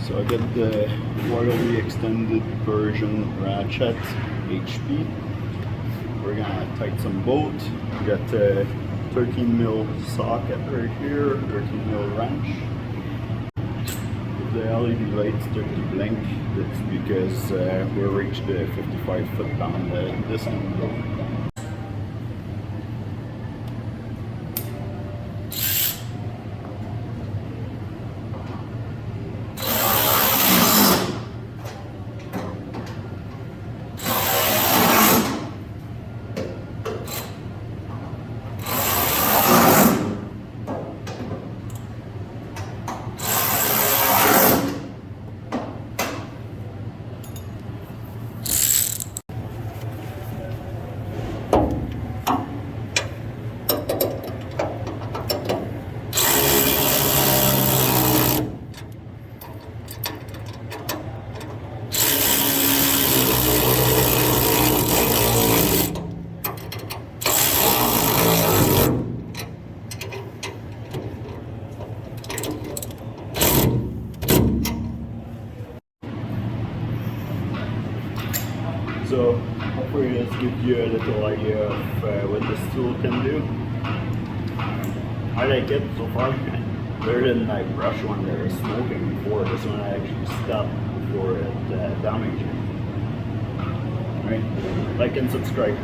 So I got the Ryobi Extended Ratchet HP. We're gonna tighten some bolt. We got a 13mm socket right here, 13mm wrench. If the LED lights start to blink, that's because we reached the 55 foot-pound distance. So hopefully this gives you a little idea of what this tool can do. I like it so far. Better than my brush one that was smoking before. This one I actually stopped before it damaged me. Alright, like and subscribe.